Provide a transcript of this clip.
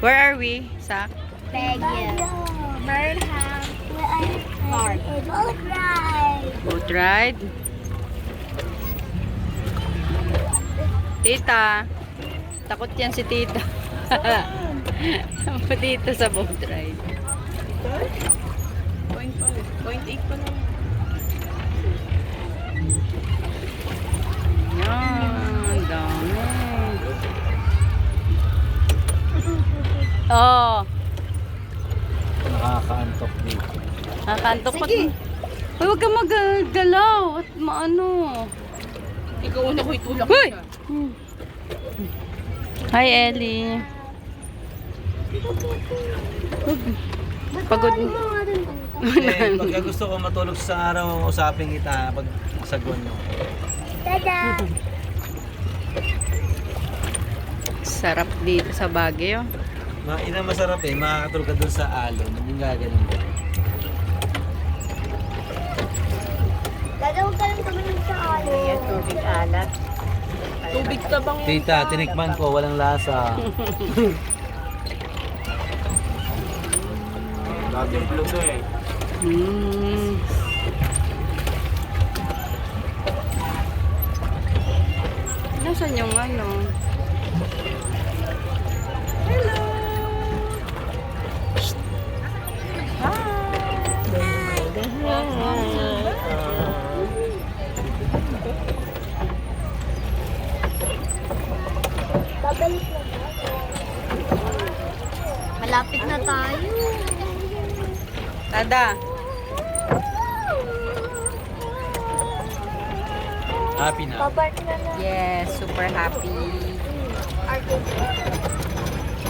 Where are we, Sak? Belgium. Burnham. Park. Boat ride. Boat ride. Tita. Takot yan si tita. Dito sa boat ride. 0.8 pa lang. Yan, dami. Oh, Nakakaantok dito. nakakantok pa. Ay, huwag ka magalaw at maano. Ikaw una ko itulak Hoy! siya. Hi, Ellie. Pagod. Pagka gusto ko matulog sa araw, usapin kita pag sagwan mo. Tada. Sarap dito sa Baguio. Ina masarap eh, makakatulog ka dun sa alon. Hindi nga ganun ba? Gagawin ka lang tumingin sa alon. Tubig alat. Tubig ka bang Tita, tinikman ko, walang lasa. Dating blue eh. Mm. Nasaan yung ano? Babalik na tayo. Malapit na tayo. Tada. Happy na. Papark na na. Yes, super happy. Arcade.